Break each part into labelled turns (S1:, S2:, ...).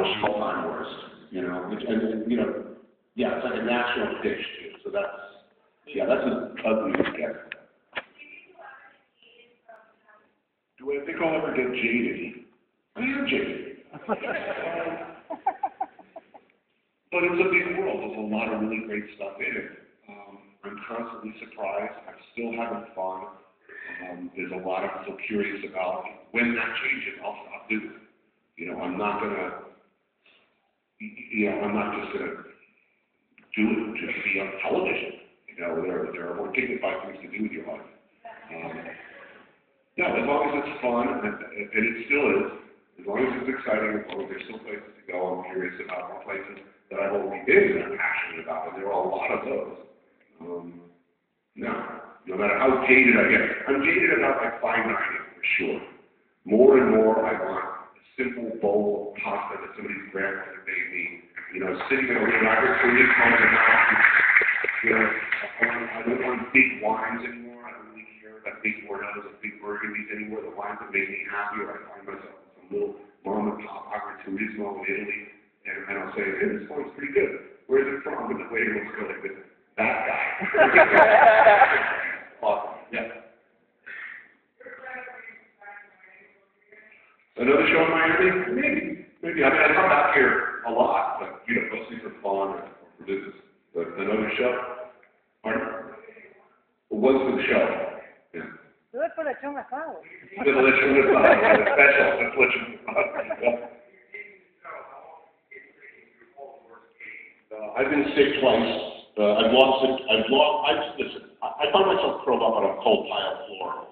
S1: all-time worst, you know, and you know, yeah, it's like a national pitch too. So that's as ugly as it gets. Do I think I'll ever get jaded? I am jaded. But it's a big world. There's a lot of really great stuff in it. I'm constantly surprised. I'm still having fun. There's a lot I'm still curious about. When that changes, I'll stop doing it. You know, I'm not just gonna do it to be on television. You know, there are more dignified things to do with your life. No, as long as it's fun, and it still is, as long as it's exciting, as long as there's still places to go, I'm curious about more places that I've already been and I'm passionate about, and there are a lot of those. No matter how jaded I get, I'm jaded about like fine dining, for sure. More and more, I want a simple bowl of pasta that somebody's grandmother made me, you know, sitting in a little laboratory home in the house. You know, I don't want big wines anymore. I don't really care about big Bourdains and big Burgundies anymore. The wines that make me happier, I find myself in some little mom and pop agriturismo in Italy, and I'll say, hey, this one's pretty good. Where's it from? And the waiter looks good like this. That guy. Awesome. Yeah. Another show in Miami? Maybe. I mean, I come back here a lot, but you know, mostly for fun or for business. But another show? Pardon? What's the show? Yeah.
S2: Do it for the lechon asado.
S1: The lechon asado, the special. That's lechon asado. I've been sick twice. Listen, I find myself curled up on a cold tile floor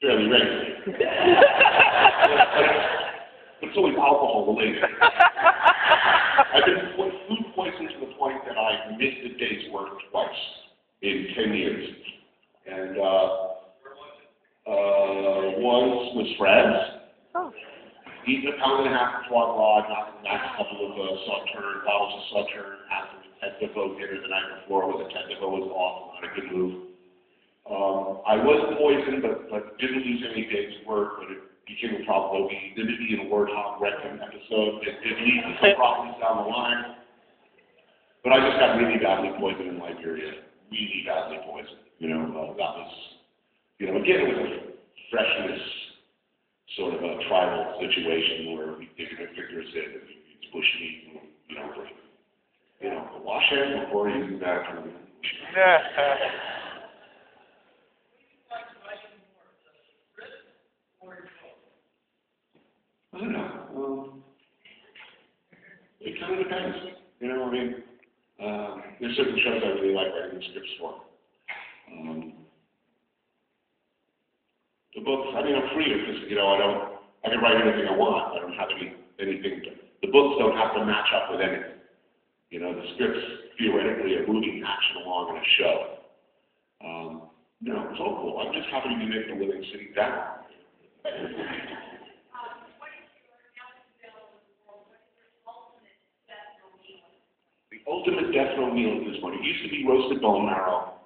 S1: fairly regularly. But it's always alcohol related. I've been food poisoned to the point that I missed a day's work twice in 10 years. And once with friends. Oh. Eating a pound and a half of foie gras, knocking back a couple of Sauternes, bottles of Sauternes, after the Ted Devoe dinner the night before, where the Ted Devoe was awful, not a good move. I was poisoned, but didn't lose any days' work, but it became a problem. We did it in a word hog rectum episode. It leads to some problems down the line. But I just got really badly poisoned in Liberia. Really badly poisoned. You know, that was, you know, again, it was a freshness sort of a tribal situation where we take a figure said that it's bushmeat, you know, wash hands before using that kind of thing. I don't know. It kind of depends. You know, I mean, there's certain shows I really like writing the scripts for. The books, I mean, I'm free because, you know, I can write anything I want. I don't have anything the books don't have to match up with anything. You know, the scripts theoretically are moving action along in a show. You know, it's all cool. I'm just happy to be making a living sitting down. The ultimate death row meal at this point. It used to be roasted bone marrow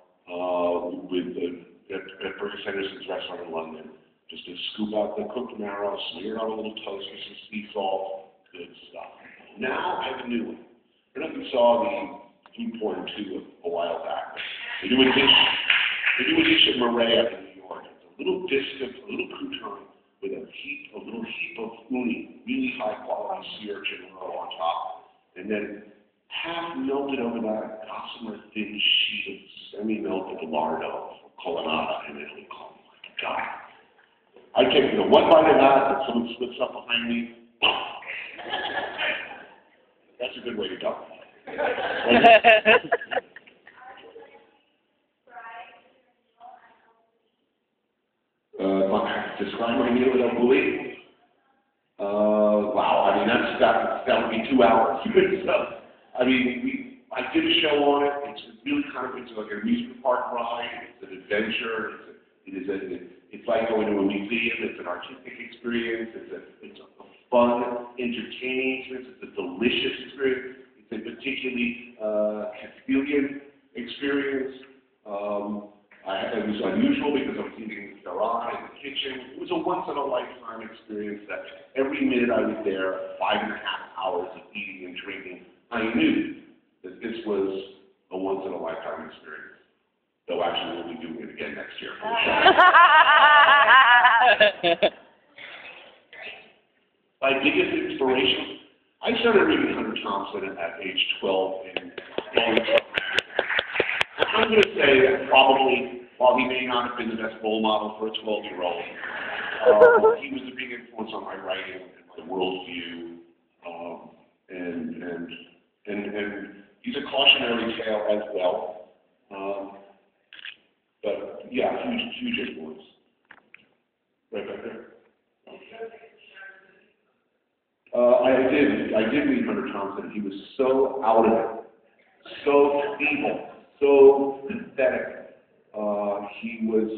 S1: at Burger Henderson's restaurant in London. Just to scoop out the cooked marrow, smear it on a little toast with some sea salt, good stuff. Now I have a new one. I don't know if you saw the food porn too a while back. They do a dish at Maria in New York. It's a little disc of a little crouton with a little heap of uni, really high quality sea urchin roe on top, and then half melted overnight, gossamer thin sheet of semi-melted lardo for colonnata in Italy. Oh my God. I take one bite of that, and someone splits up behind me. That's a good way to go. Describe my meal without buoy. Wow, I mean, that would be 2 hours. So, I mean, I did a show on it. It's really kind of, it's like an amusement park ride. It's an adventure. It's like going to a museum. It's an artistic experience. It's a fun, entertaining experience. It's a delicious experience. It's a particularly Castilian experience. It was unusual because I was eating Bourdain in the kitchen. It was a once-in-a-lifetime experience that every minute I was there, 5.5 hours of eating and drinking, I knew that this was a once-in-a-lifetime experience. Though actually we'll be doing it again next year. My biggest inspiration, I started reading Hunter Thompson at age 12 in I'm going to say that probably, while he may not have been the best role model for a 12-year-old, he was a big influence on my writing and my worldview, and he's a cautionary tale as well. But yeah, huge influence. Right back there. I did read Hunter Thompson. He was so out of it, so feeble, so pathetic. He was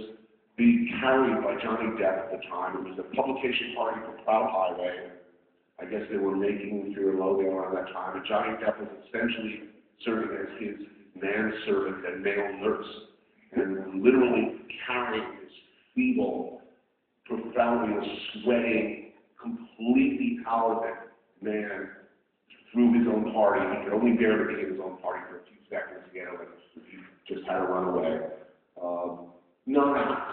S1: being carried by Johnny Depp at the time. It was a publication party for Proud Highway. I guess they were making Fear and Loathing around that time. And Johnny Depp was essentially serving as his manservant and male nurse, and literally carrying this feeble, profoundly sweating, completely out of it man through his own party. He could only bear to be in his own party for a few seconds to get away. He just had to run away.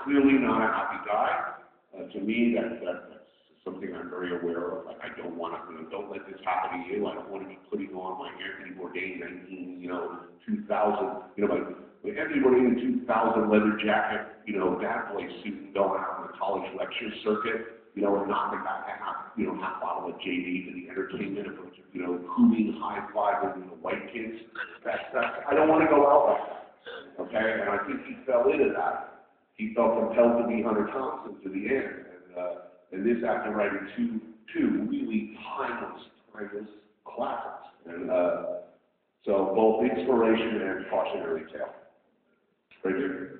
S1: Clearly not a happy guy. To me, that's something I'm very aware of. Like, I don't want to, don't let this happen to you. I don't want to be putting on my Anthony Bourdain 2000, my Anthony Bourdain 2000 leather jacket, bad boy suit and going out on the college lecture circuit, and knocking back half bottle of JD to the entertainment, a bunch of, cooing, high-fiving, white kids. I don't want to go out like that, okay? And I think he fell into that. He felt compelled to be Hunter Thompson to the end, and this after writing two really timeless classics. And so both inspiration and cautionary tale. Right here.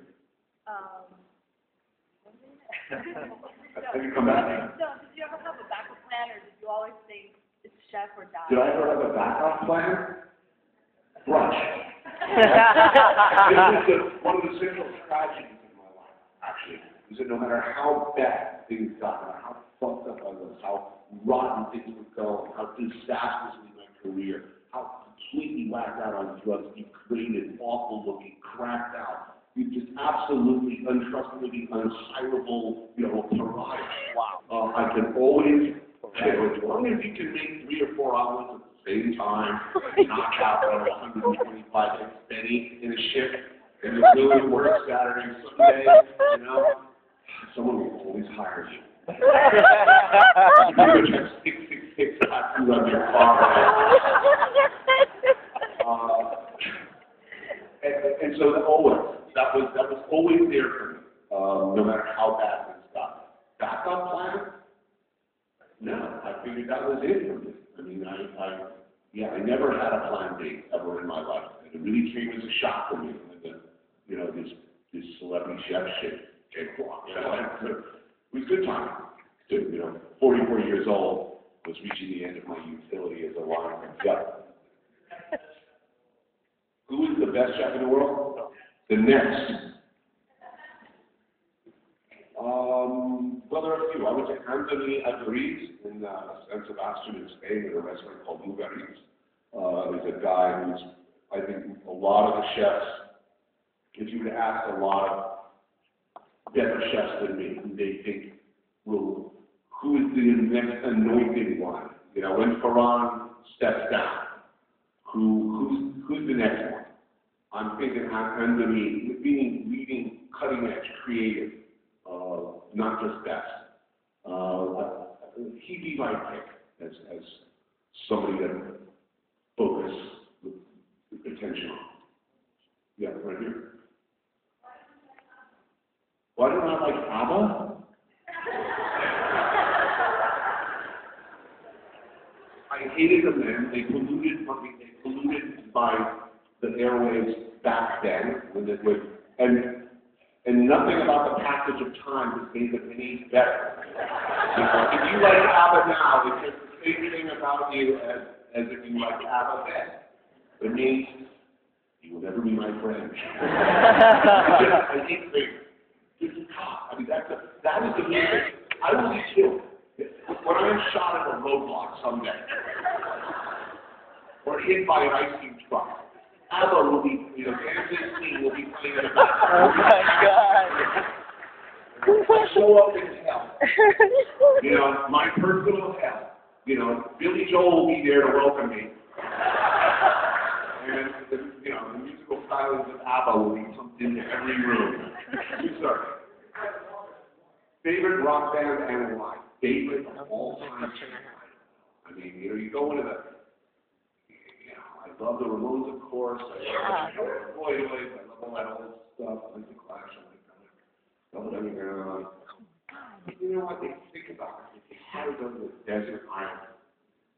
S1: Have you come back?
S2: No, did you ever have a backup plan, or did you always think it's chef or die?
S1: Did I ever have a backup plan? Brunch. This is one of the central tragedies in my life, actually, is that no matter how bad things got, no matter how fucked up I was, how rotten things would go, how disastrously my career, how completely whacked out on drugs, degraded, awful-looking, cracked out, you just absolutely untrustworthy, unhirable, pariah. Wow. I can always, as long as you can make 3 or 4 omelets at the same time, knock out 125 eggs Benny in a shift, and you're doing work Saturday, Sunday, someone will always hire you. You're going to have 666 tattoos on your car. And so that was always there for me, no matter how bad things got. Backup plan? No, I figured that was it for me. I mean, I never had a plan B ever in my life. And it really came as a shock for me when this celebrity chef shit came along. It was good time. 44 years old, was reaching the end of my utility as a wine chef. Who is the best chef in the world? The next. Well, there are a few. I would say Anthony Adriz in San Sebastian in Spain at a restaurant called Bourdain. Is a guy who's, I think, a lot of the chefs, if you would ask a lot of better chefs than me, who they think who is the next anointed one? When Ferran steps down, who's the next one? I'm thinking Anthony, leading cutting-edge, creative, not just best. He'd be my pick as somebody that focus attention on. Yeah, right here. Why don't I like ABBA? I hated them then. They polluted by the airwaves back then, and nothing about the passage of time has made them any better. If you like ABBA now, it's just the same thing about you as if you like ABBA then. It means He will never be my friend. I hate things. This is tough. I mean, that is the music. I will be killed when I am shot at a roadblock someday, or hit by an ice cream truck. ABBA will be, Kansas City will be playing in the background.
S3: Oh my God.
S1: Show up in hell. My personal hell. Billy Joel will be there to welcome me. And, the musical stylings of ABBA will be something in every room. Sorry. Favorite rock band and why? Favorite of all time. I mean, you go into I love the Ramones, of course. I love the Boys. I love all that old stuff. I like the Clash. I love it. You know what? They think about it. If they had to go to a desert island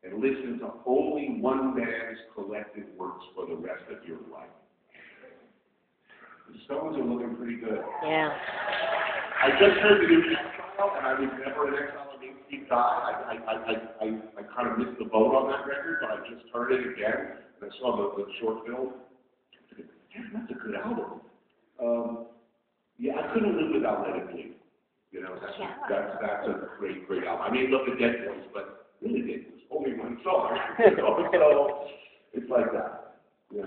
S1: and listen to only one band's collected works for the rest of your life, the Stones are looking pretty good.
S3: Yeah.
S1: I just heard the new trial, and I was never an Exile on Main Street guy. I kind of missed the boat on that record, but I just heard it again, and I saw the short film. Damn, that's a good album. I couldn't live without Let It Bleed. That's a great album. I mean, look at Dead Boys, but really Dead Boys, only one song. So it's like that. Yeah.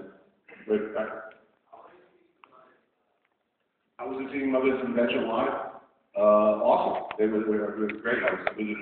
S1: But I was seeing Mothers Invention live. Awesome. They were great. I was visiting